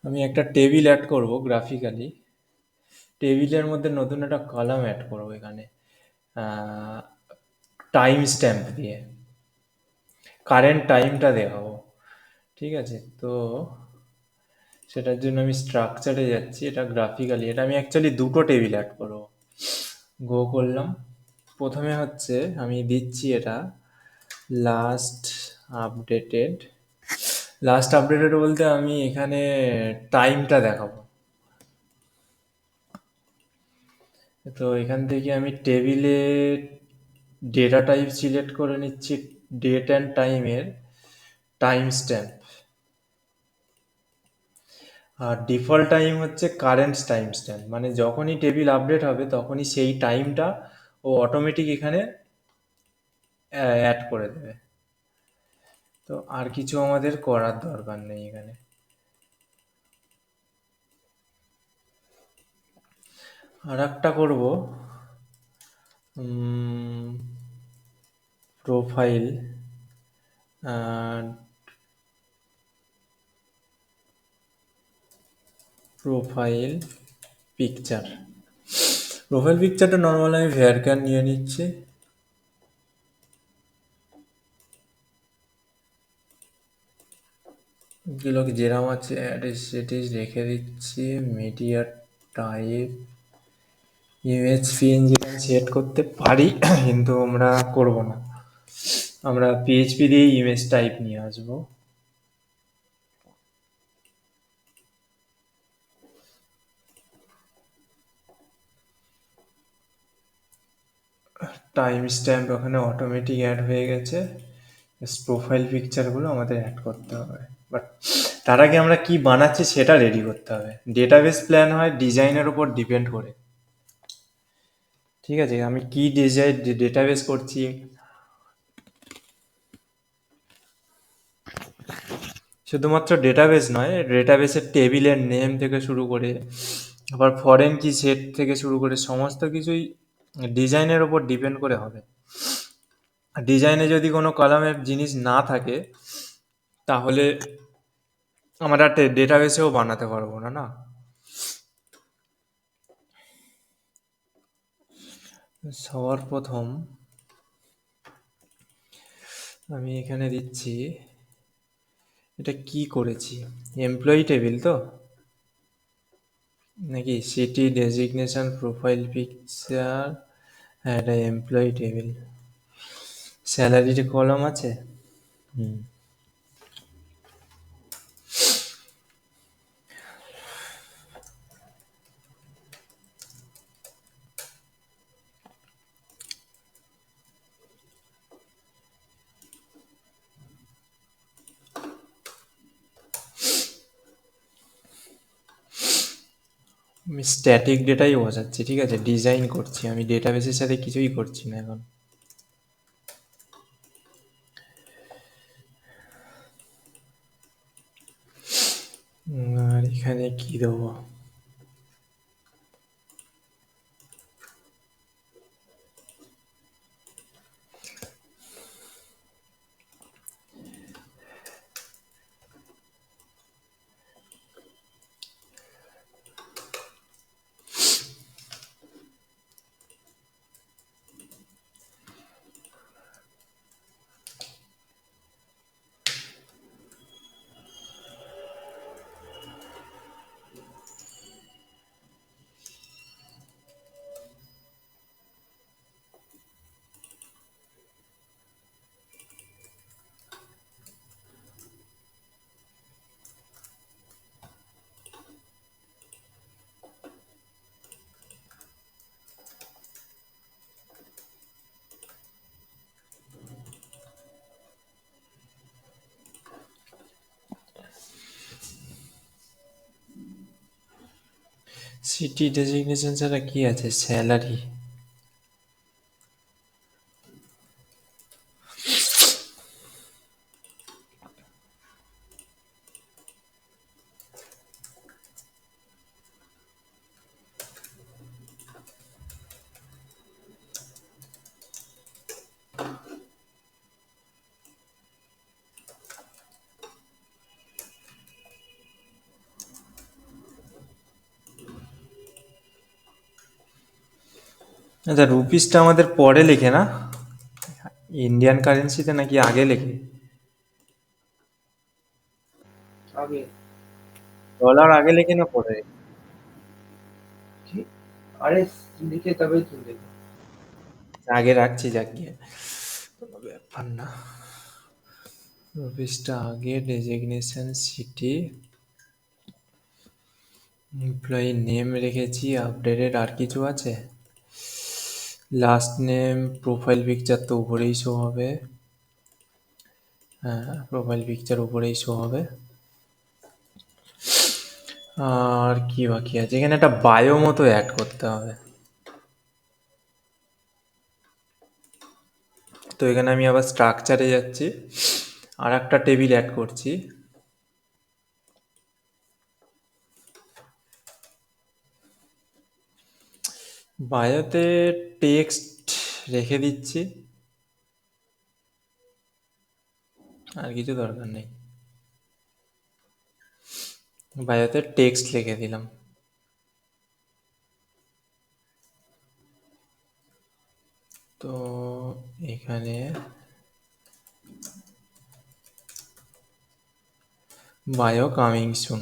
আমি একটা table add করব গ্রাফিক্যালি। টেবিলের মধ্যে নতুন একটা কলাম অ্যাড করব এখানে, টাইম স্ট্যাম্প দিয়ে কারেন্ট টাইমটা দেখাবো। ঠিক আছে, তো সেটার জন্য আমি স্ট্রাকচারে যাচ্ছি, এটা গ্রাফিক্যালি, এটা আমি অ্যাকচুয়ালি দুটো টেবিল অ্যাড করব। গো করলাম। প্রথমে হচ্ছে আমি দিচ্ছি এটা লাস্ট আপডেটেড। লাস্ট আপডেটেড বলতে আমি এখানে টাইমটা দেখাবো। তো এখান থেকে আমি টেবিলে ডেটা টাইপ সিলেক্ট করে নিচ্ছি, ডেট অ্যান্ড টাইমের টাইম স্ট্যাম্প। আর ডিফল্ট টাইম হচ্ছে কারেন্ট টাইম স্ট্যাম্প, মানে যখনই টেবিল আপডেট হবে তখনই সেই টাইমটা ও অটোমেটিক এখানে অ্যাড করে দেবে। তো আর কিছু আমাদের করার দরকার নেই এখানে। আর একটা করবো, প্রোফাইল, প্রোফাইল পিকচার। প্রোফাইল পিকচারটা নর্মাল আমি ভেয়ারক্যান নিয়ে নিচ্ছি। এগুলো যেরাম আছে অ্যাডিস সেটিস রেখে দিচ্ছি। Media type image PNG set করতে পারি, কিন্তু আমরা করব না, আমরা পিএইচপি দিয়ে ইমেজ টাইপ নিয়ে আসবো। টাইম স্ট্যাম্প ওখানে অটোমেটিক অ্যাড হয়ে গেছে। প্রোফাইল পিকচারগুলো আমাদের অ্যাড করতে হবে, বাট তার আগে আমরা কি বানাচ্ছি সেটা রেডি করতে হবে। ডেটাবেস প্ল্যান হয় ডিজাইনের উপর ডিপেন্ড করে। ঠিক আছে, আমি কি ডিজাইন ডেটাবেস করছি, শুধুমাত্র ডেটাবেস নয়, ডেটাবেসের টেবিলের নেম থেকে শুরু করে আবার ফরেন কি সেট থেকে শুরু করে সমস্ত কিছুই ডিজাইনের ওপর ডিপেন্ড করে হবে। ডিজাইনে যদি কোনো কলামের জিনিস না থাকে তাহলে আমরা ডেটাবেসেও বানাতে পারবো না, না। সবার প্রথম আমি এখানে দিচ্ছি, এটা কি করেছি, এমপ্লয়ি টেবিল তো নাকি সিটি ডেজিগনেশন প্রোফাইল পিকচার। হ্যাঁ, এটা এমপ্লয়ি টেবিল। স্যালারির কলম আছে। হুম, আমি স্ট্যাটিক ডেটাই বসাচ্ছি। ঠিক আছে, ডিজাইন করছি আমি, ডেটাবেসের সাথে কিছুই করছি না এখন। আর এখানে কি দেবো, সিটি ডেজিগনেশন ছাড়া কি আছে, স্যালারি। আচ্ছা, রুপিসটা আমাদের পরে লেখে না, ইন্ডিয়ান কারেন্সিতে নাকি আগে লেখে? আগে। ডলার আগে লেখে না পরে? কি? আরে লিখে তবেই তো দেবে। আগে রাখছি, যাক গিয়ে, কোনো ব্যাপার না। রুপিসটা আগে, ডেজিগনেশন সিটি, এমপ্লয়ি নেম রেখেছি, আপডেটেড, আর কিছু আছে? লাস্ট নেম, প্রোফাইল পিকচার তো উপরেই শো হবে। হ্যাঁ, প্রোফাইল পিকচার উপরেই শো হবে। আর কি বাকি আছে? এখানে একটা বায়ো মতো অ্যাড করতে হবে। তো এখানে আমি আবার স্ট্রাকচারে যাচ্ছি, আর একটা টেবিল অ্যাড করছি। বায়োতে টেক্সট রেখে দিচ্ছি, আর কিছু দরকার নেই। বায়োতে টেক্সট লিখে দিলাম। তো এখানে বায়ো কামিং সুন।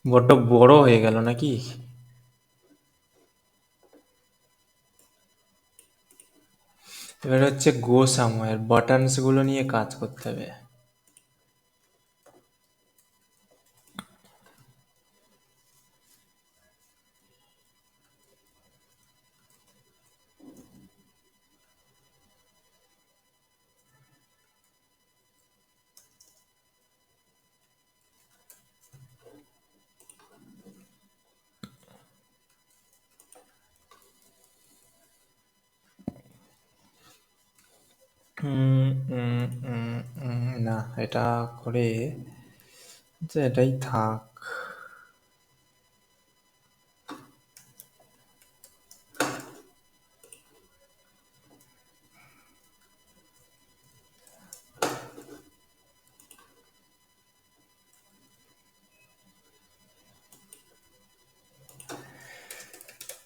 বড্ড বড় হয়ে গেল নাকি? এবার হচ্ছে গো সামওয়্যার, বাটনস গুলো নিয়ে কাজ করতে হবে। না, এটা করে যে এটাই থাক।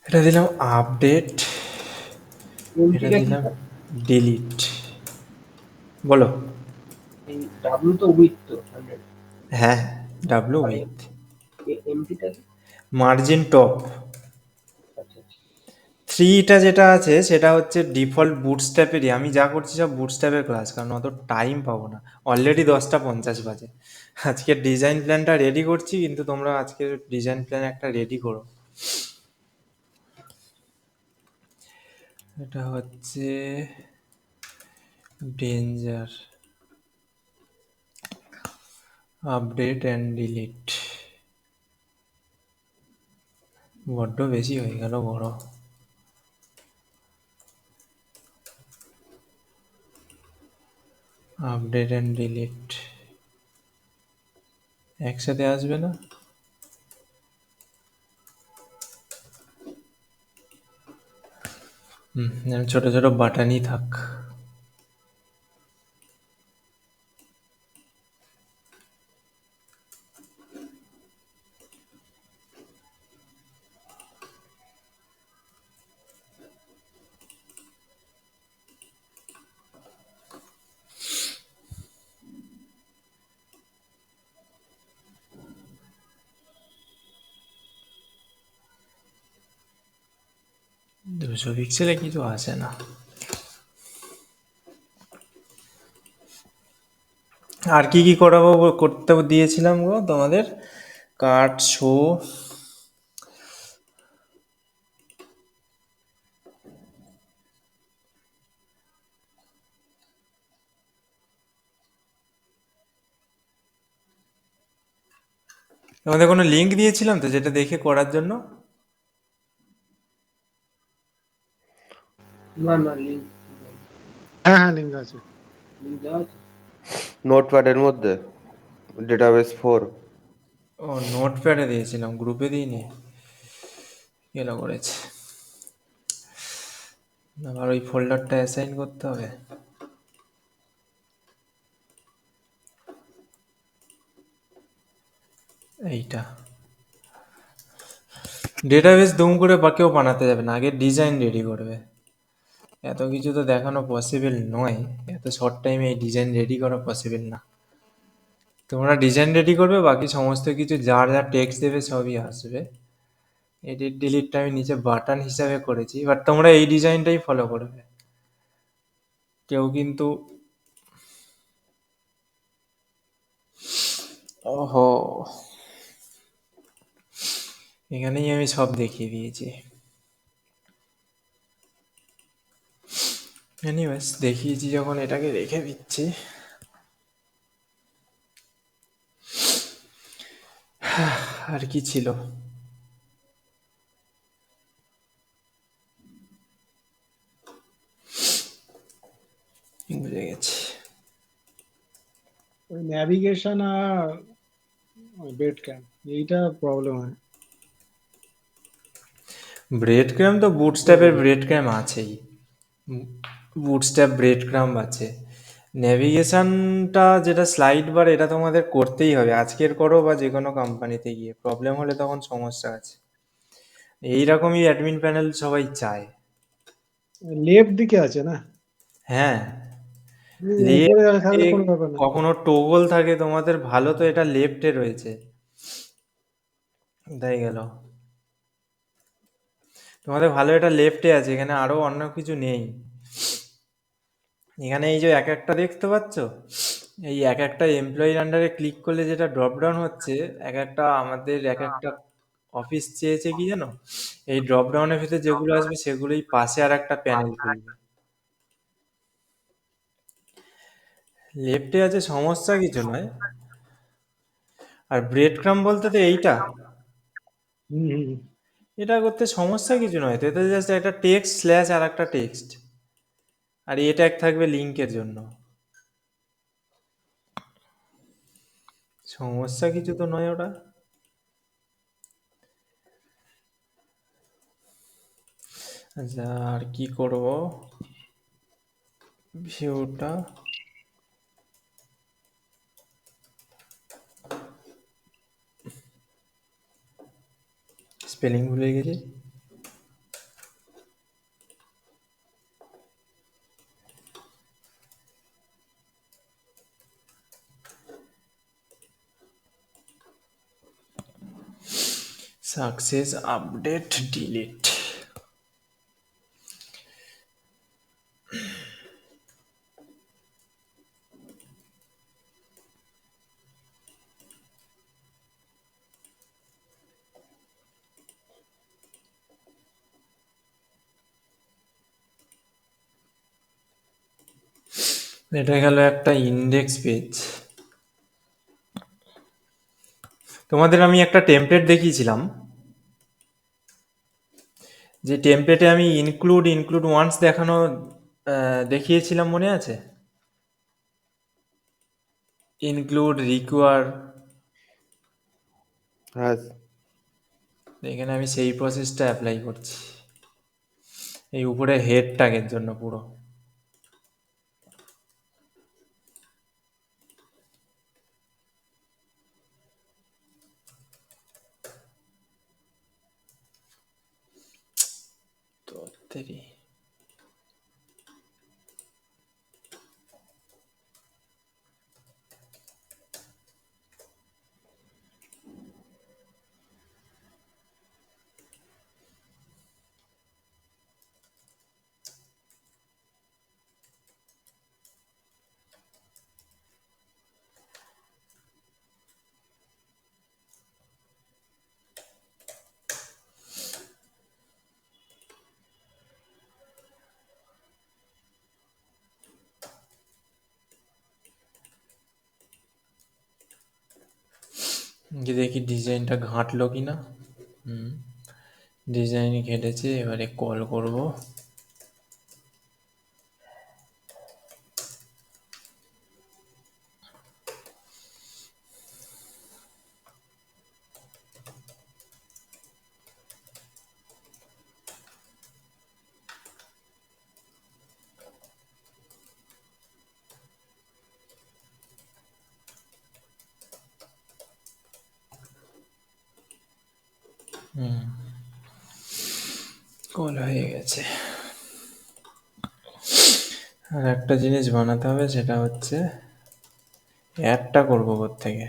এটা দিলাম আপডেট, এটা এমপিটা কি দিলাম স্যার? ডিলিট। বলো। এই ডাব্লু তো উইথ তো 100। হ্যাঁ, ডাব্লু আর উইথ এমপিটা কি? Margin top. আচ্ছা আচ্ছা। থ্রিটা যেটা আছে সেটা হচ্ছে ডিফল্ট বুটস্ট্র্যাপেরই। আমি যা করছি সব বুটস্ট্র্যাপের ক্লাস, কারণ অত টাইম পাবো না। অলরেডি 10টা 50 বাজে। আজকের ডিজাইন প্ল্যানটা রেডি করছি, কিন্তু তোমরা আজকের ডিজাইন প্ল্যান একটা রেডি করো। এটা হচ্ছে ডেঞ্জার, আপডেট অ্যান্ড ডিলিট। বড্ড বেশি হয়ে গেল বড়। আপডেট অ্যান্ড ডিলিট একসাথে আসবে না? ছোট ছোট বাটানই থাক। দুশো পিক্সেলে কিছু আসে না। আর কি কি করাবো করতে দিয়েছিলাম গো তোমাদের? কার্ড শো, তোমাদের কোনো লিঙ্ক দিয়েছিলাম তো যেটা দেখে করার জন্য? না না, লিঙ্ক হ্যাঁ হ্যাঁ লিঙ্ক আছে। লিঙ্ক দেওয়া আছে। নোটপ্যাডের মধ্যে ডেটাবেস 4। ও, নোটপ্যাডে দিয়েছিলাম, গ্রুপে দিইনি। কেন করেছে? আবার ওই ফোল্ডারটা অ্যাসাইন করতে হবে। এইটা ডেটাবেস দুম করে বা কেউ বানাতে যাবে না, আগে ডিজাইন রেডি করবে। এত কিছু তো দেখানো পসিবল নয়, এত শর্ট টাইমে এই ডিজাইন রেডি করা পসিবল না। তোমরা ডিজাইন রেডি করবে, বাকি সমস্ত কিছু যার যা টেক্সট দেবে সবই আসবে। এডিট ডিলিটটা আমি নিচে বাটন হিসাবে করেছি, বাট তোমরা এই ডিজাইনটাই ফলো করবে। কেউ কিন্তু ওহো, এখানেই আমি সব দেখিয়ে দিয়েছি। এনিওয়েজ, দেখিয়েছি যখন এটাকে রেখে দিচ্ছি। আর কি ছিল? বুঝে গেছি। ওই ন্যাভিগেশন আর বেড ক্যাম্প এইটা প্রবলেম হয়। ব্রেড ক্রাম তো বুটস্ট্র্যাপের ব্রেড ক্রাম আছেই, বুটস্ট্র্যাপ ব্রেড ক্রাম আছে। নেভিগেশনটা যেটা স্লাইড বার, এটা তোমাদের করতেই হবে, আজকের করো বা যে কোনো কোম্পানিতে গিয়ে। প্রবলেম হলে তখন সমস্যা আছে। এইরকমই অ্যাডমিন প্যানেল সবাই চায়। লেফট দিকে আছে না, হ্যাঁ, উপরে লেফটে থাকলে কোনো ব্যাপার না। কখনো টোগল থাকে তোমাদের, ভালো তো এটা লেফটে রয়েছে, তাই গেল তোমাদের ভালো, এটা লেফটে আছে, এখানে আরো অন্য কিছু নেই। এখানে এই যে এক একটা দেখতে পাচ্ছ, এই এক একটা এমপ্লয়ির আন্ডারে ক্লিক করলে যেটা ড্রপ ডাউন হচ্ছে, এক একটা আমাদের এক একটা অফিস চেয়েছে কি জানো, এই ড্রপ ডাউনের ভিতরে যেগুলো আসবে সেগুলোই পাশে আর একটা প্যানেল খুলবে। লেফটে আছে, সমস্যা কিছু নয়। আর ব্রেড ক্রাম বলতে তো এইটা, হুম হুম। এটা করতে সমস্যা কিছু নয় তো, এটা জাস্ট একটা টেক্সট স্ল্যাশ আর একটা টেক্সট, আর এ ট্যাগ থাকবে লিঙ্কের জন্য। সমস্যা কিছু তো নয় ওটা। আচ্ছা, আর কি করব, ভিউটা স্পেলিং ভুলে গেছি। Success update delete. এটা গেল একটা ইন্ডেক্স পেজ। তোমাদের আমি একটা টেমপ্লেট দেখিয়েছিলাম, যে টেমপ্লেটে আমি ইনক্লুড ওয়ান্স দেখানো দেখিয়েছিলাম, মনে আছে? ইনক্লুড, রিকোয়ার, হ্যাঁ, এখানে আমি সেই প্রসেসটা অ্যাপ্লাই করছি এই উপরে হেড ট্যাগের জন্য পুরো। তো তেরি, যে দেখি ডিজাইনটা ঘাঁটলো কি না। হুম, ডিজাইন ঘেটেছে, এবারে কল করব। হুম, কল হয়ে গেছে। আর একটা জিনিস বানাতে হবে, সেটা হচ্ছে অ্যাডটা করবো কোত্থেকে।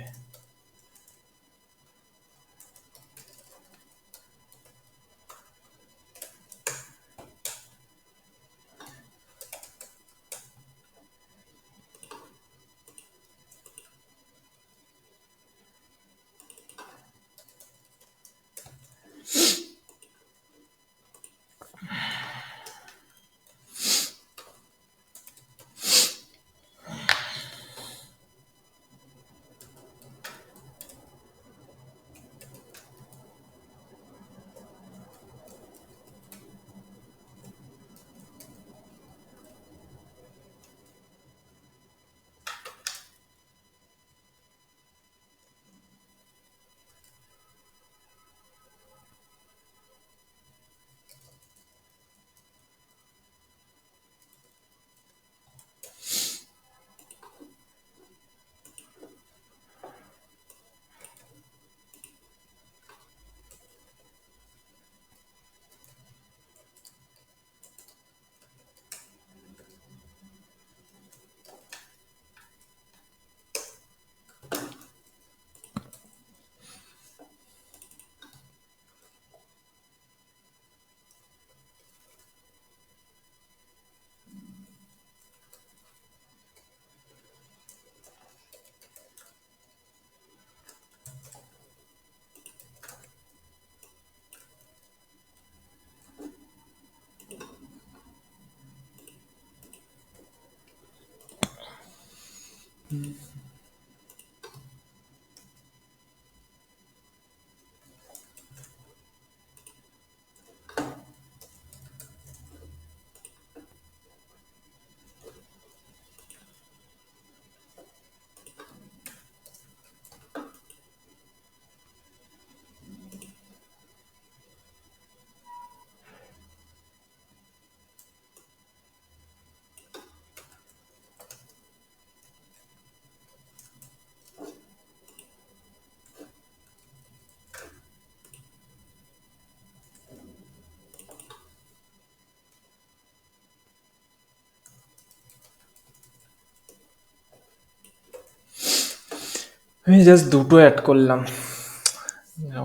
আমি জাস্ট দুটো অ্যাড করলাম,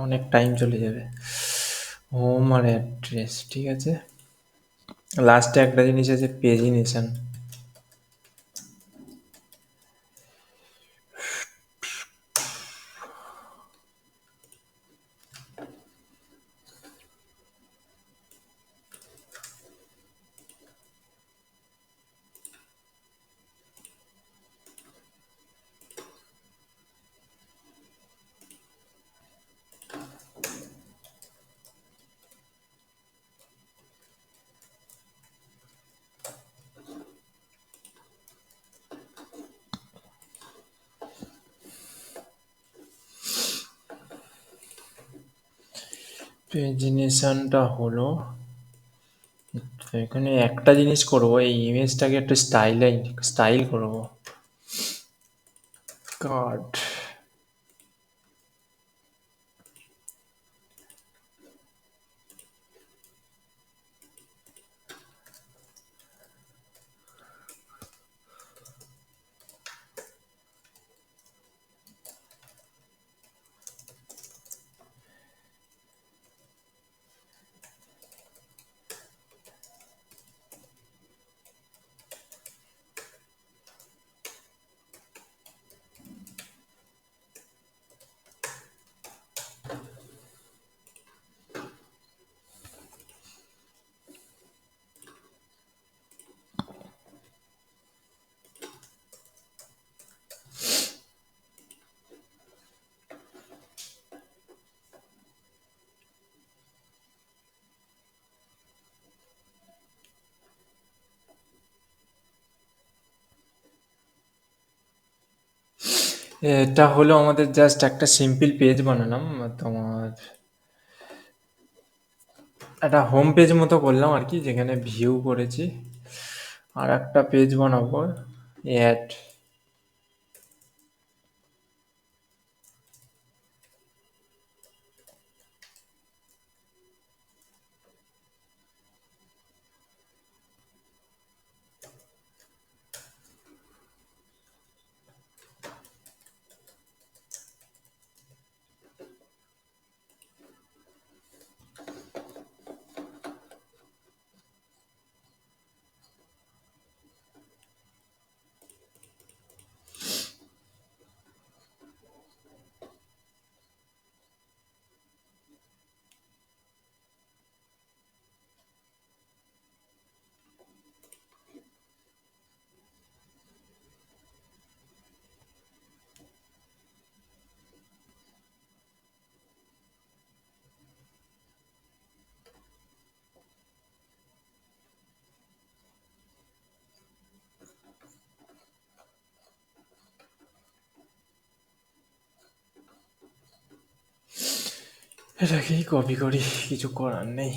অনেক টাইম চলে যাবে। হোম আর অ্যাড্রেস, ঠিক আছে। লাস্টে একটা জিনিস আছে, পেজিনেশন। পেজিনেশনটা হলো, তো এখানে একটা জিনিস করব, এই ইমেজটাকে একটু স্টাইল করব। কার্ড, এটা হলো আমাদের জাস্ট একটা সিম্পল পেজ বানালাম। তোমার একটা হোম পেজ মতো করলাম আর কি, যেখানে ভিউ করেছি। আর একটা পেজ বানাবো, অ্যাড। এটাকেই কপি করি, কিছু করার নেই।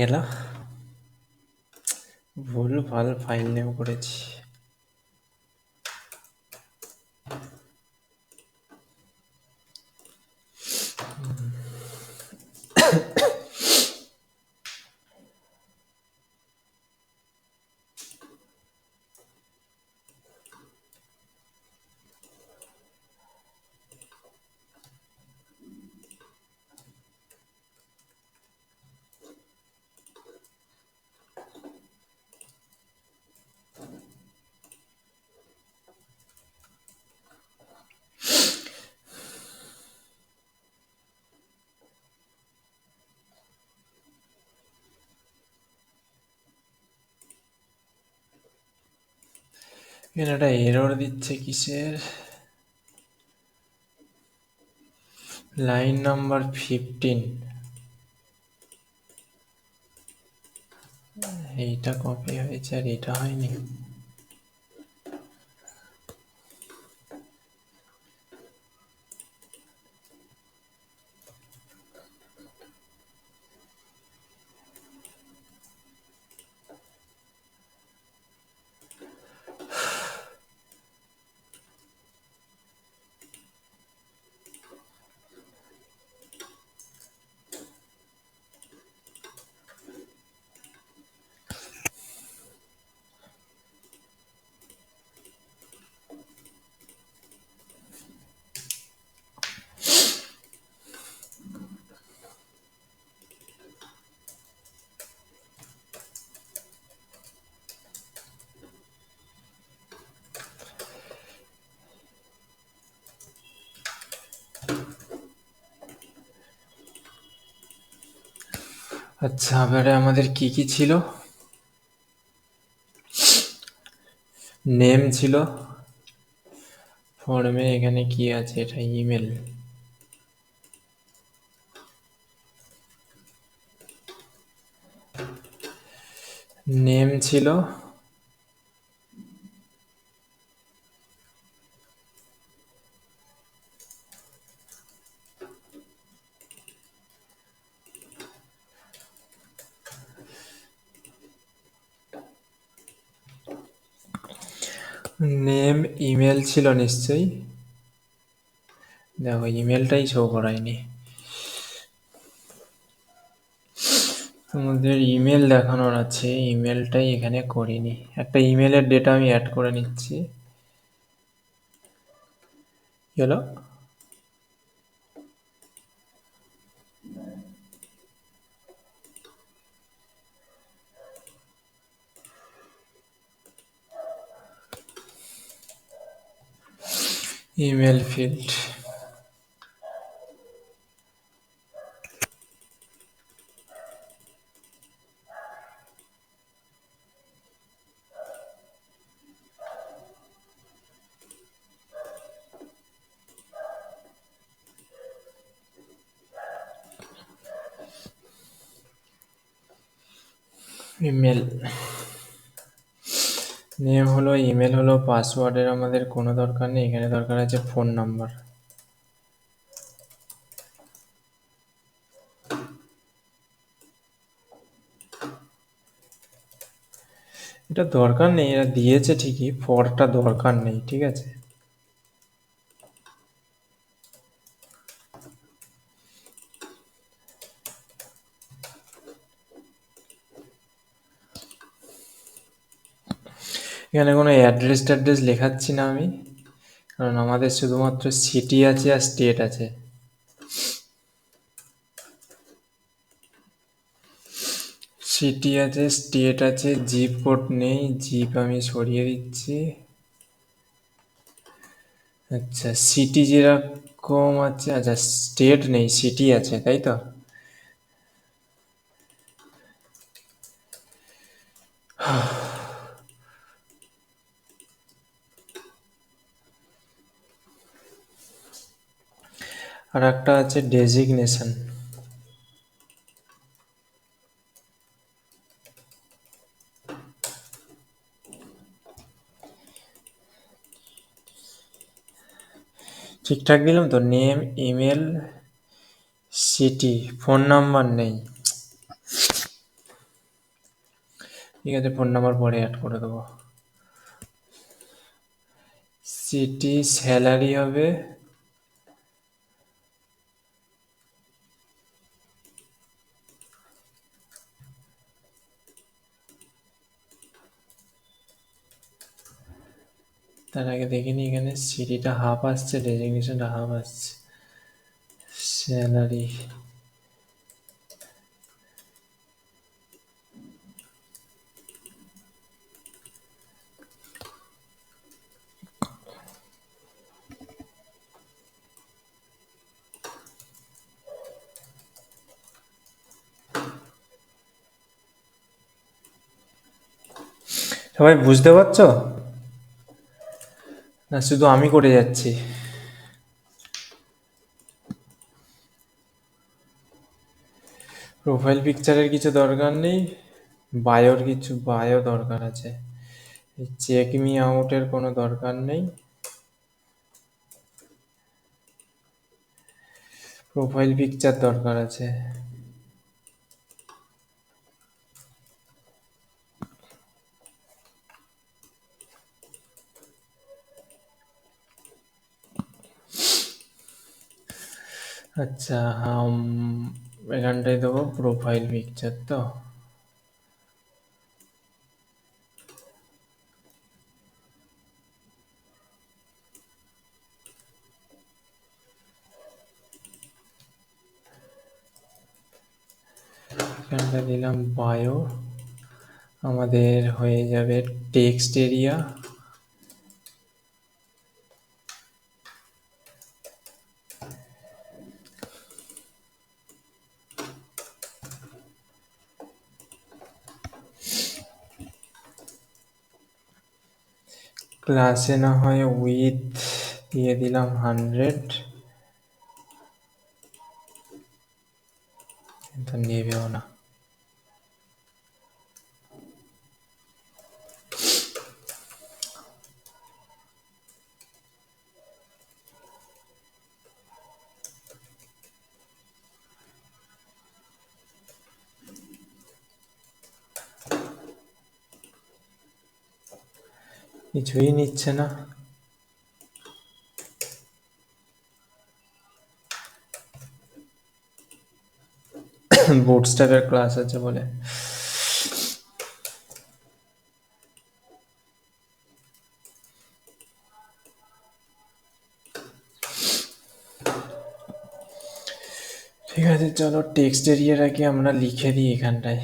এলা ভুল ভাল ফাইল নেম করেছি। এখানে একটা এরর দিচ্ছে কিসের, লাইন নাম্বার 15, এইটা কপি হয়েছে আর এটা হয়নি। আচ্ছা, এবারে আমাদের কি কি ছিল, নেম ছিল ফর্মে, এখানে কি আছে, এটা ইমেল, নেম ছিল নেম, ইমেল ছিল নিশ্চয়ই, দেখো ইমেলটাই শো করায়নি, তোমাদের ইমেল দেখানোর আছে, ইমেলটাই এখানে করিনি। একটা ইমেলের ডেটা আমি অ্যাড করে নিচ্ছি। কি হলো, ইমেল ফিল্ড, ইমেল নেম হলো, ইমেল হলো, পাসওয়ার্ডের আমাদের কোনো দরকার নেই, এখানে দরকার আছে ফোন নাম্বার। এটা দরকার নেই, এরা দিয়েছে ঠিকই, ফরটা দরকার নেই, ঠিক আছে। এখানে কোনো অ্যাড্রেস ট্যাড্রেস লেখাচ্ছি না আমি, কারণ আমাদের শুধুমাত্র সিটি আছে আর স্টেট আছে। সিটি আছে, স্টেট আছে, জিপ কোড নেই, জিপ আমি সরিয়ে দিচ্ছি। আচ্ছা, সিটি যেরকম আছে, আচ্ছা স্টেট নেই, সিটি আছে, তাই তো? আর একটা আছে ডেজিগনেশন। ঠিকঠাক দিলাম তো? Name, email, city, phone number নেই। ঠিক আছে, ফোন নাম্বার পরে অ্যাড করে দেবো। সিটি, স্যালারি হবে তার আগে দেখিনি এখানে সিটিটা হাফ আসছে, ডেজিগনেশনটা হাফ আসছে। স্যালারি সবাই বুঝতে পারছো না শুধু আমি করে যাচ্ছি? প্রোফাইল পিকচারের কিছু দরকার নেই, বায়ো দরকার আছে। চেক মি আউটের কোনো দরকার নেই, প্রোফাইল পিকচার দরকার আছে। আচ্ছা, এখানটায় দেবো প্রোফাইল পিকচার তো। এখানটা দিলাম বায়ো, আমাদের হয়ে যাবে টেক্সট এরিয়া। ক্লাসে না হয় উইথ দিয়ে দিলাম 100, কিন্তু নেবেও না। কিছুই নিচ্ছে না। বুটস্ট্র্যাপের ক্লাস আছে বলে। ঠিক আছে, চলো টেক্সট এরিয়াটাকে আমরা লিখে দিই এখানটায়।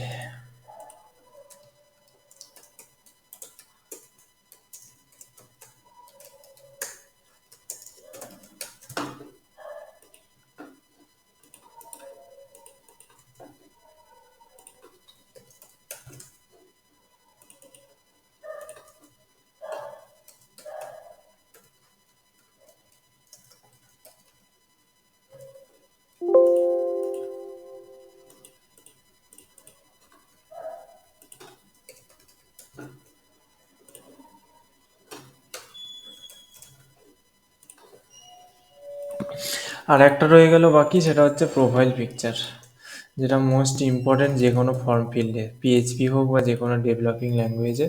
আর একটা রয়ে গেল বাকি, সেটা হচ্ছে প্রোফাইল পিকচার, যেটা মোস্ট ইম্পর্টেন্ট যে কোনো ফর্ম ফিল্ডে, পিএইচপি হোক বা যে কোনো ডেভেলপিং ল্যাঙ্গুয়েজে।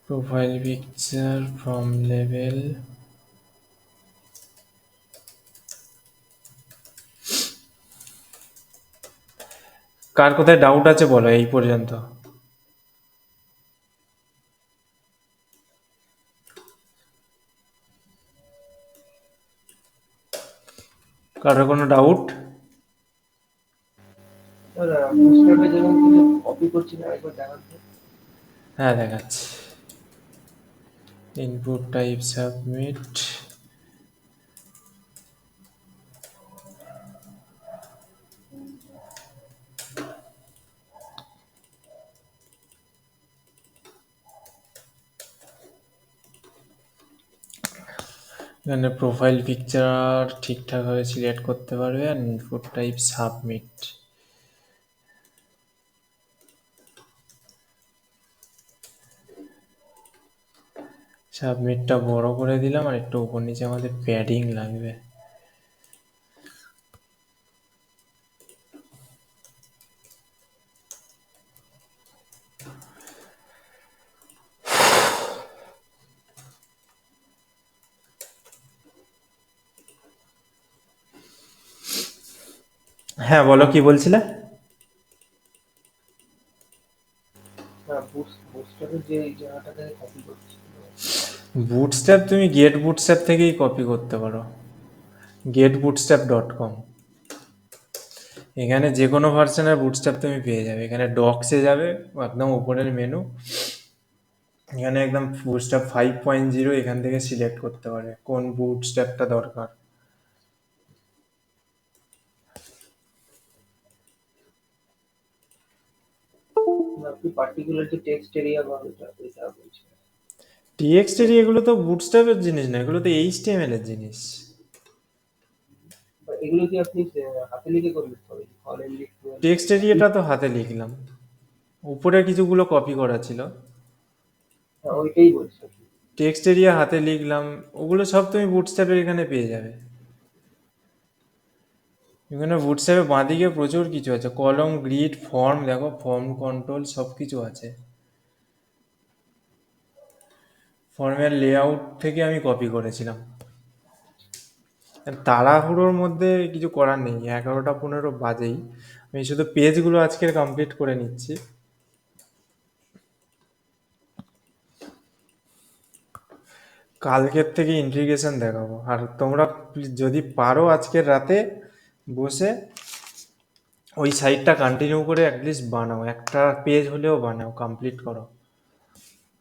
প্রোফাইল পিকচার ফর্ম লেভেল কার কোথায় ডাউট আছে বলো এই পর্যন্ত? কারোর কোনো ডাউট? দাদা বুস্টারটা যেমন কপি করছি না, একবার দেখান তো। হ্যাঁ দেখাচ্ছি। Input type submit. এখানে প্রোফাইল পিকচার ঠিকঠাকভাবে সিলেক্ট করতে পারবে আর ইনপুট টাইপ সাবমিট। সাবমিটটা বড় করে দিলাম আর একটু উপর নিচে আমাদের প্যাডিং লাগবে। হ্যাঁ বলো কি বলছিলে? হ্যাঁ, বুস্টারের যে এই জায়গাটা থেকে কপি করছি। বুটস্ট্র্যাপ তুমি গেট বুটস্ট্র্যাপ থেকেই কপি করতে পারো, getbootstrap.com। এখানে যে কোনো ভার্সনের বুটস্ট্র্যাপ তুমি পেয়ে যাবে। এখানে ডক্সে যাবে, একদম উপরের মেনু, এখানে একদম বুটস্ট্র্যাপ 5.0 এখান থেকে সিলেক্ট করতে পারে কোন বুটস্ট্র্যাপটা দরকার। আপনি পার্টিকুলার যে টেক্সট এরিয়া বা এটা বলছেন? টেক্সট এরিয়া এগুলো তো বুটস্ট্র্যাপের জিনিস না, এগুলো তো এইচটিএমএল এর জিনিস। বা এগুলো কি আপনি হাতে লিখে করে লিখতে হবে? ফরেন লিখতে হবে? টেক্সট এরিয়াটা তো হাতে লিখলাম, উপরে কিছুগুলো কপি করা ছিল। হ্যাঁ, ওইটাই বলছি আর কি। টেক্সট এরিয়া হাতে লিখলাম, ওগুলো সব তুমি বুটস্ট্র্যাপের এখানে পেয়ে যাবে। এখানে বুটস্ট্র্যাপে বাঁদিকে প্রচুর কিছু আছে, কলম, গ্রিড, ফর্ম, দেখো ফর্ম কন্ট্রোল সব কিছু আছে। ফর্মের লেআউট থেকে আমি কপি করেছিলাম। তাড়াহুড়োর মধ্যে কিছু করার নেই, 11টা 15 বাজেই। আমি শুধু পেজগুলো আজকের কমপ্লিট করে নিচ্ছি। কালকের থেকে ইন্টিগ্রেশন দেখাবো। আর তোমরা যদি পারো আজকের রাতে বসে ওই সাইটটা কন্টিনিউ করে অ্যাটলিস্ট বানাও, একটা পেজ হলেও বানাও, কমপ্লিট করো।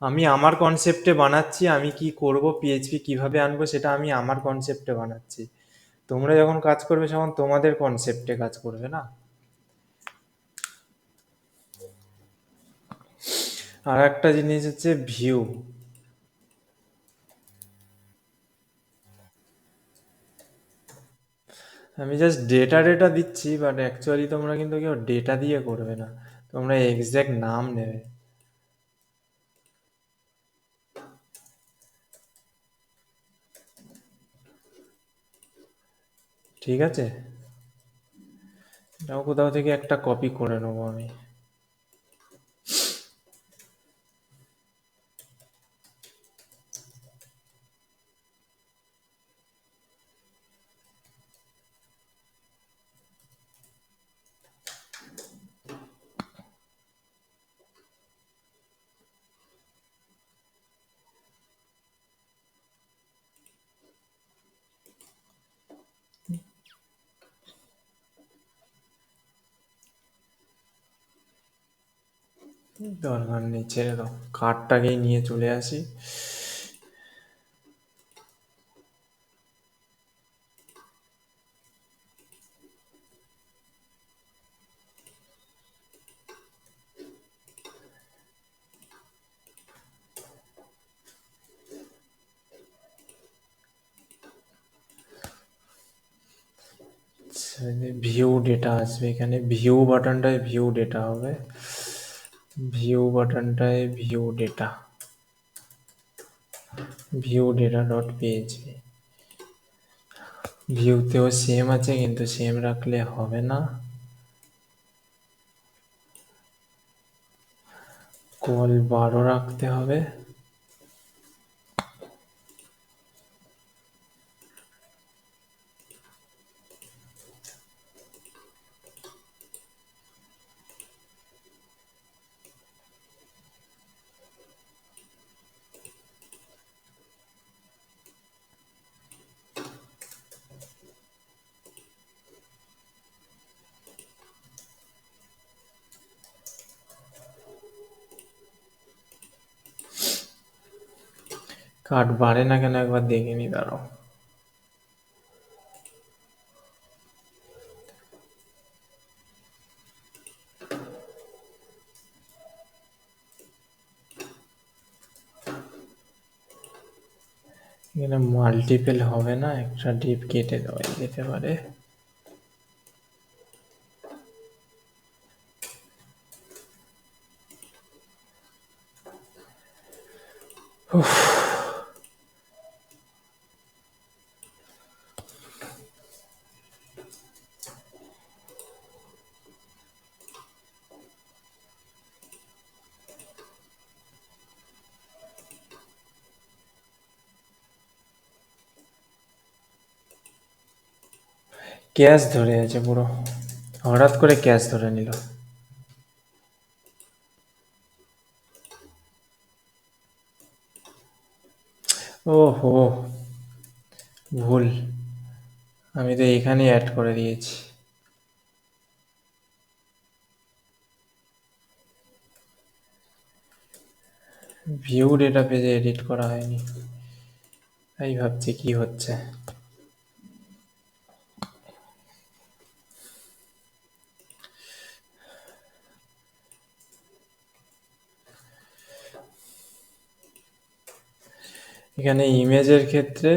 আমি আমার কনসেপ্টে বানাচ্ছি, আমি কি করব, পিএইচপি কিভাবে আনবো সেটা আমি আমার কনসেপ্টে বানাচ্ছি। তোমরা যখন কাজ করবে তখন তোমাদের কনসেপ্টে কাজ করবে না। আর একটা জিনিস হচ্ছে ভিউ। আমি জাস্ট ডেটা দিচ্ছি, বাট অ্যাকচুয়ালি তোমরা কিন্তু কেউ ডেটা দিয়ে করবে না, তোমরা এক্স্যাক্ট নাম নেবে। ঠিক আছে, এটাও কোথাও থেকে একটা কপি করে নেবো আমি। দরকার নেই, ছেড়ে দাও, কার্ডটাকেই নিয়ে চলে আসি। ভিউ ডেটা আসবে, এখানে ভিউ বাটনটায় ভিউ ডেটা হবে, ভিউ বাটনটায় view data, view data dot PHP. ভিউতেও সেম আছে কিন্তু সেম রাখলে হবে না, কল 12 রাখতে হবে। কাট বাড়ে না কেন একবার দেখে নি, দাঁড়াও। এখানে মাল্টিপল হবে না, একটা ডিপ কেটে দেওয়া যেতে পারে। ক্যাশ ধরে আছে পুরো, হঠাৎ করে ক্যাশ ধরে নিল। ওহো, ভুল, আমি তো এখানে অ্যাড করে দিয়েছি। ভিউ ডেটা পেজে এডিট করা হয়নি, তাই ভাবছি কি হচ্ছে। এখানে ইমেজের ক্ষেত্রে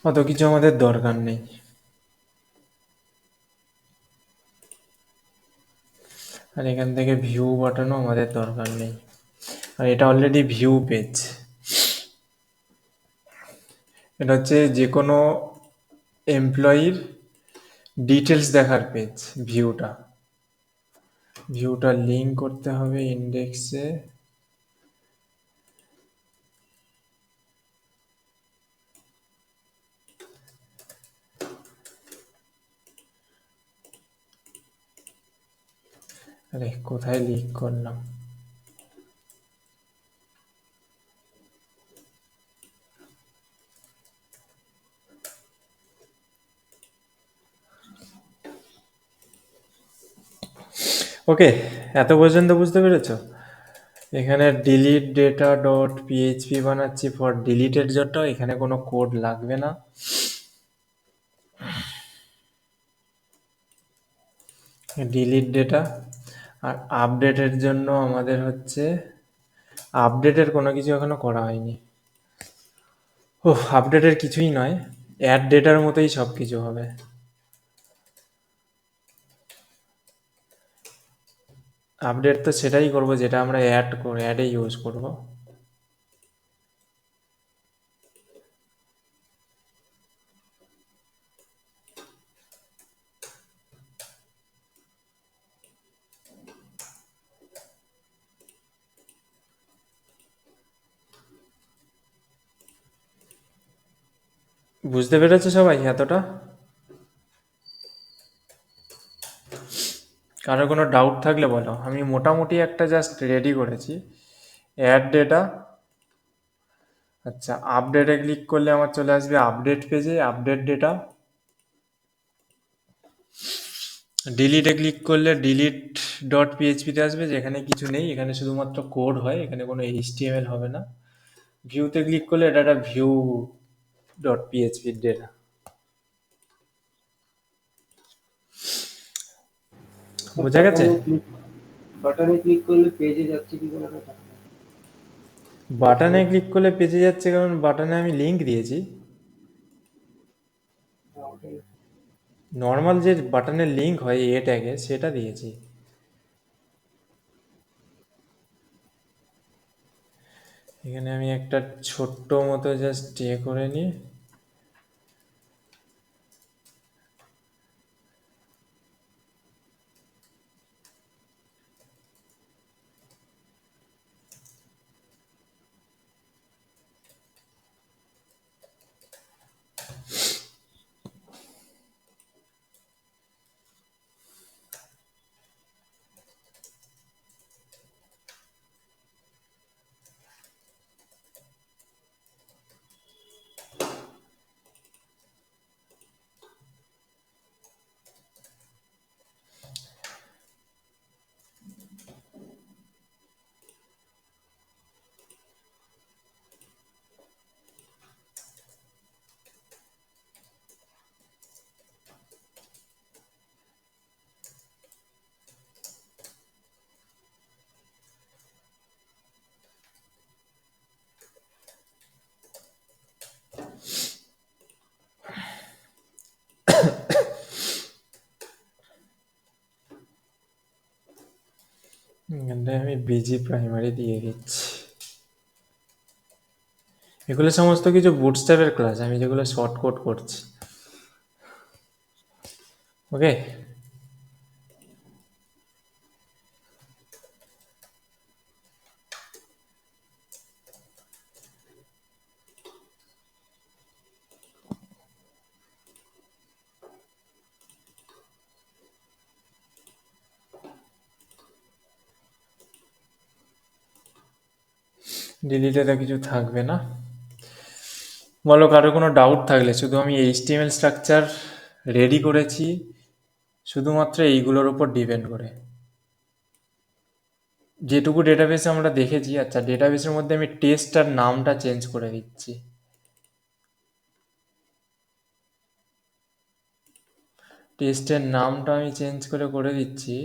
অত কিছু আমাদের দরকার নেই। আর এখান থেকে ভিউ বাটনও আমাদের দরকার নেই, আর এটা অলরেডি ভিউ পেজ। এটা হচ্ছে যে কোনো এমপ্লয়ির ডিটেলস দেখার পেজ। ভিউটা লিঙ্ক করতে হবে ইন্ডেক্সে। আরে কোথায় লিঙ্ক করলাম? ওকে, এত পর্যন্ত বুঝতে পেরেছো? এখানে ডিলিট ডেটা ডট পিএইচপি বানাচ্ছি ফর ডিলিটের জন্য, এখানে কোনো কোড লাগবে না। ডিলিট ডেটা, আর আপডেটের জন্য আমাদের হচ্ছে আপডেটের কোনো কিছু এখনো করা হয়নি। আপডেটের কিছুই নয়, অ্যাড ডেটার মতোই সব কিছু হবে। আপডেট তো সেটাই করব যেটা আমরা অ্যাডে ইউজ করব। বুঝতে পেরেছো সবাই এতটা? কারো কোনো ডাউট থাকলে বলো। আমি মোটামুটি একটা জাস্ট রেডি করেছি। অ্যাড ডেটা, আচ্ছা আপডেটে ক্লিক করলে আমার চলে আসবে আপডেট পেজে, আপডেট ডেটা। ডিলিটে ক্লিক করলে ডিলিট ডট পিএইচপিতে আসবে, যেখানে কিছু নেই, এখানে শুধুমাত্র কোড হয়, এখানে কোনো এইচটিএমএল হবে না। ভিউতে ক্লিক করলে এটা একটা ভিউ ডট পিএইচপির ডেটা। বোঝা গেছে? বাটনে ক্লিক করলে পেজে যাচ্ছে কি করে ওটা? বাটনে ক্লিক করলে পেজে যাচ্ছে, কারণ বাটনে আমি লিংক দিয়েছি। ওটাই। নর্মাল যে বাটনের লিঙ্ক হয় এ ট্যাগে সেটা দিয়েছি। এখানে আমি একটা ছোট্ট মতো জাস্ট করে নিই। এখানটায় আমি বিজি প্রাইমারি দিয়ে দিচ্ছি। এগুলো সমস্ত কিছু বুটস্ট্র্যাপের ক্লাস, আমি যেগুলো শর্ট কোড করছি। ওকে, ডিলিটে তো কিছু থাকবে না। বলো কারো কোনো ডাউট থাকলে। শুধু আমি এইচটিএমএল স্ট্রাকচার রেডি করেছি শুধুমাত্র এইগুলোর উপর ডিপেন্ড করে, যেটুকু ডেটাবেসে আমরা দেখেছি। আচ্ছা, ডেটাবেসের মধ্যে আমি টেস্টার নামটা চেঞ্জ করে দিচ্ছি। টেস্টের নামটা আমি চেঞ্জ করে দিচ্ছি।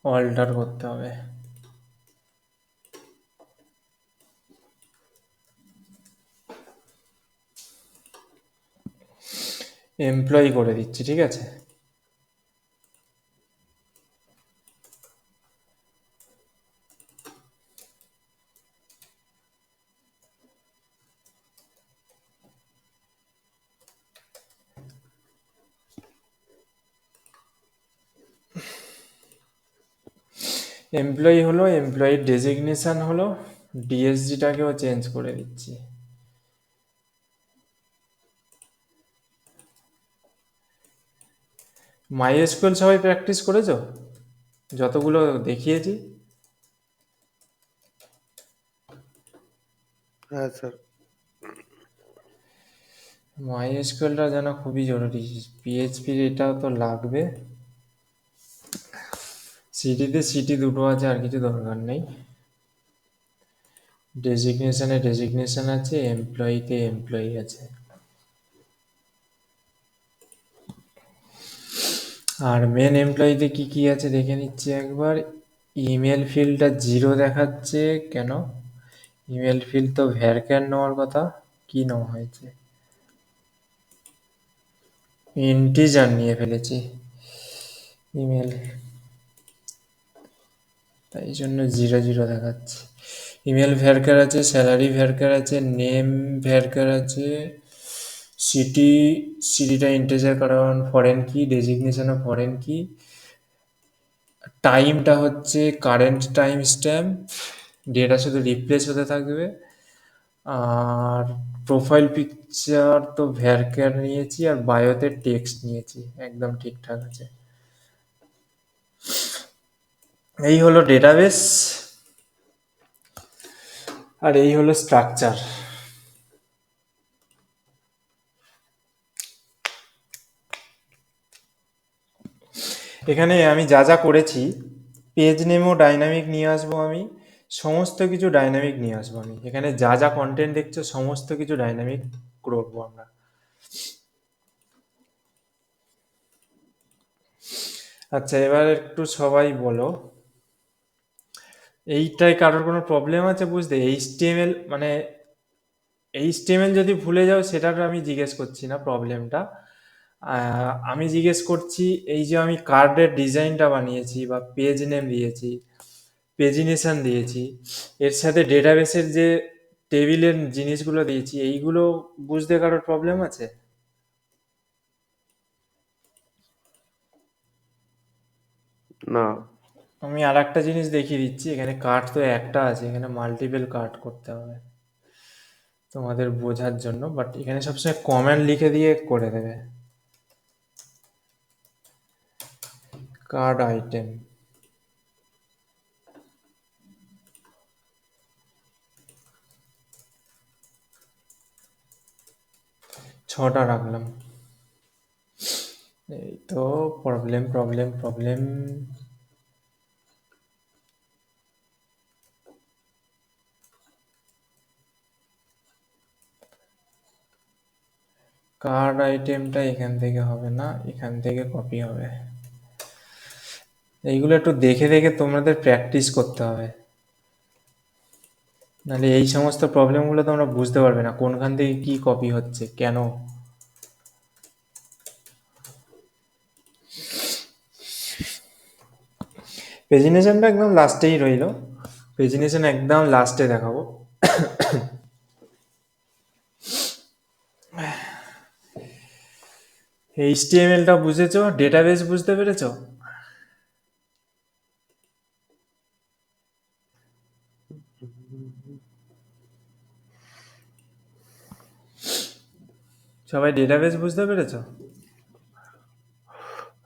অল্টার করতে হবে। এমপ্লয়ি করে দিচ্ছি, ঠিক আছে। এমপ্লয়ি হলো, এমপ্লয়ির ডেজিগনেশন হলো, ডিএসজিটাকেও চেঞ্জ করে দিচ্ছি। মাইএসকিউএল সবাই প্র্যাকটিস করেছো? যতগুলো দেখিয়েছি। হ্যাঁ স্যার। মাইএসকিউএলটা যেন খুবই জরুরি। পিএইচপির এটাও তো লাগবে। সিটিতে সিটি দুটো আছে, আর কিছু দরকার নেই। ডেজিগনেশনে ডেজিগনেশন আছে, এমপ্লয়িতে এমপ্লয়ি আছে। আর মেন এমপ্লয়িতে কি কি আছে দেখে নিচ্ছি একবার। ইমেল ফিল্ডটা 0 দেখাচ্ছে কেন? ইমেল ফিল্ড তো ভ্যারক্যার নেওয়ার কথা, কি নেওয়া হয়েছে? ইন্টিজার নিয়ে ফেলেছি ইমেল, তাই জন্য 0 দেখাচ্ছে। ইমেল ভ্যারকার আছে, স্যালারি ভ্যারকার আছে, নেম ভ্যারকার আছে, সিটিটা ইন্টিজার কারণ ফরেন কি, ডেজিগনেশনও ফরেন কি, টাইমটা হচ্ছে কারেন্ট টাইম স্ট্যাম্প, ডেটা শুধু রিপ্লেস হতে থাকবে। আর প্রোফাইল পিকচার তো ভ্যারকার নিয়েছি, আর বায়োতে টেক্সট নিয়েছি, একদম ঠিকঠাক আছে। এই হলো ডেটাবেস, আর এই হলো স্ট্রাকচার। এখানে আমি যা যা করেছি, পেজ নেমও ডাইনামিক নিয়ে আসবো আমি, সমস্ত কিছু ডাইনামিক নিয়ে আসবো আমি, এখানে যা যা কন্টেন্ট দেখছো সমস্ত কিছু ডাইনামিক করবো আমরা। আচ্ছা, এবার একটু সবাই বলো, এইটাই কারোর কোনো প্রবলেম আছে বুঝতে? এইচটিএমএল মানে এইচটিএমএল যদি ভুলে যাও সেটার আমি জিজ্ঞেস করছি না প্রবলেমটা, আমি জিজ্ঞেস করছি এই যে আমি কার্ডের ডিজাইনটা বানিয়েছি বা পেজ নেম দিয়েছি, পেজিনেশন দিয়েছি, এর সাথে ডেটাবেসের যে টেবিলের জিনিসগুলো দিয়েছি, এইগুলো বুঝতে কারোর প্রবলেম আছে? না। আমি আর একটা জিনিস দেখিয়ে দিচ্ছি, এখানে কার্ড তো একটা আছে, এখানে মাল্টিপল কার্ড করতে হবে তোমাদের বোঝার জন্য, বাট এখানে সবসময় কমেন্ট লিখে দিয়ে করে দেবে। কার্ড আইটেম, ছটা রাখলাম। এই তো প্রবলেম প্রবলেম প্রবলেম। কার্ড আইটেমটা এখান থেকে হবে না, এখান থেকে কপি হবে। এইগুলো একটু দেখে দেখে তোমাদের প্র্যাকটিস করতে হবে, নাহলে এই সমস্ত প্রবলেমগুলো তোমরা বুঝতে পারবে না কোনখান থেকে কি কপি হচ্ছে কেন। পেজিনেশনটা একদম লাস্টেই রইলো, পেজিনেশন একদম লাস্টে দেখাবো। এইচটিএমএলটা বুঝেছো? ডেটাবেস বুঝতে পেরেছো? সবাই ডেটাবেস বুঝতে পেরেছো?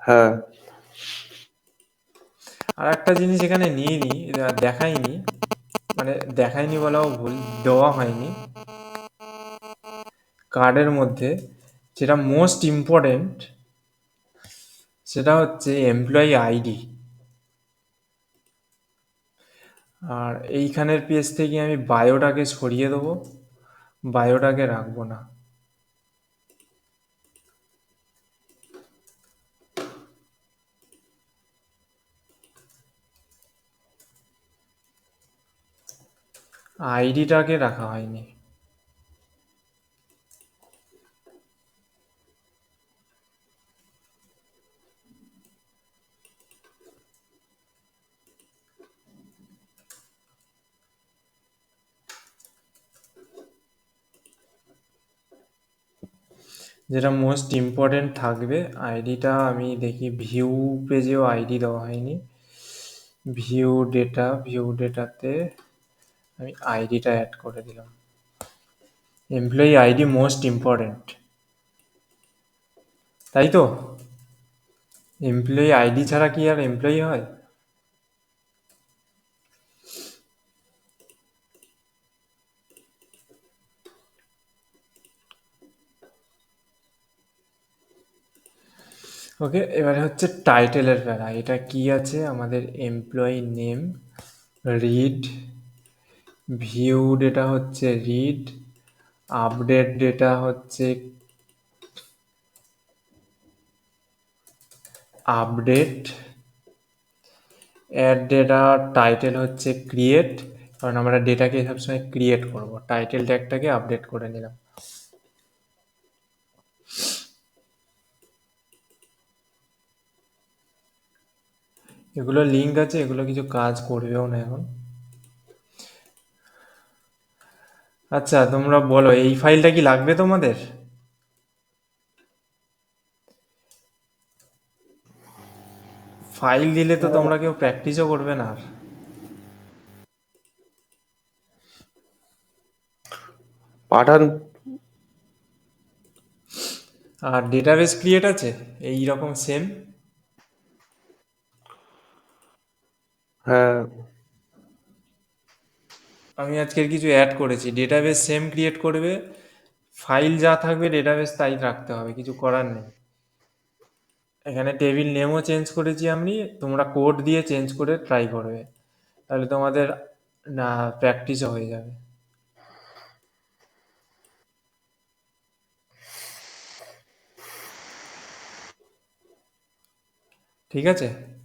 হ্যাঁ। আর একটা জিনিস এখানে নিয়ে নি, দেখাইনি, মানে দেখাইনি বলাও ভুল, দেওয়া হয়নি কার্ডের মধ্যে, যেটা মোস্ট ইম্পর্টেন্ট, সেটা হচ্ছে এমপ্লয়ি আইডি। আর এইখানের পেজ থেকে আমি বায়োটাকে সরিয়ে দেবো, বায়োটাকে রাখবো না। আইডিটাকে রাখা হয়নি। যেটা মোস্ট ইম্পর্টেন্ট থাকবে আইডিটা, আমি দেখি ভিউ পেজেও আইডি দেওয়া হয়নি, ভিউ ডেটা, ভিউ ডেটাতে আমি আইডিটা অ্যাড করে দিলাম। এমপ্লয়ি আইডি মোস্ট ইম্পর্টেন্ট, তাই তো? এমপ্লয়ি আইডি ছাড়া কি আর এমপ্লয়ি হয়? ওকে, এবারে হচ্ছে টাইটেলের বেলা। এটা কি আছে আমাদের? Employee name, read, view data হচ্ছে রিড, আপডেট ডেটা হচ্ছে আপডেট, অ্যাড ডেটা টাইটেল হচ্ছে ক্রিয়েট, কারণ আমরা ডেটাকে সবসময় ক্রিয়েট করব, টাইটেল ট্যাগটাকে আপডেট করে নিলাম। এগুলো লিঙ্ক আছে, এগুলো কিছু কাজ করবেও না এখন। আচ্ছা, তোমরা বলো এই ফাইলটা কি লাগবে তোমাদের? ফাইল দিলে তো তোমরা কেউ প্র্যাকটিসও করবে না। পাঠান। আর ডেটাবেস ক্রিয়েট আছে এই রকম সেম? হ্যাঁ। আমি আজকের কিছু অ্যাড করেছি, ডেটাবেস সেম ক্রিয়েট করবে, ফাইল যা থাকবে ডেটাবেস তাই রাখতে হবে, কিছু করার নেই। এখানে টেবিল নেমও চেঞ্জ করেছি আমি, তোমরা কোড দিয়ে চেঞ্জ করে ট্রাই করবে, তাহলে তোমাদের না, প্র্যাকটিসও হয়ে যাবে। ঠিক আছে?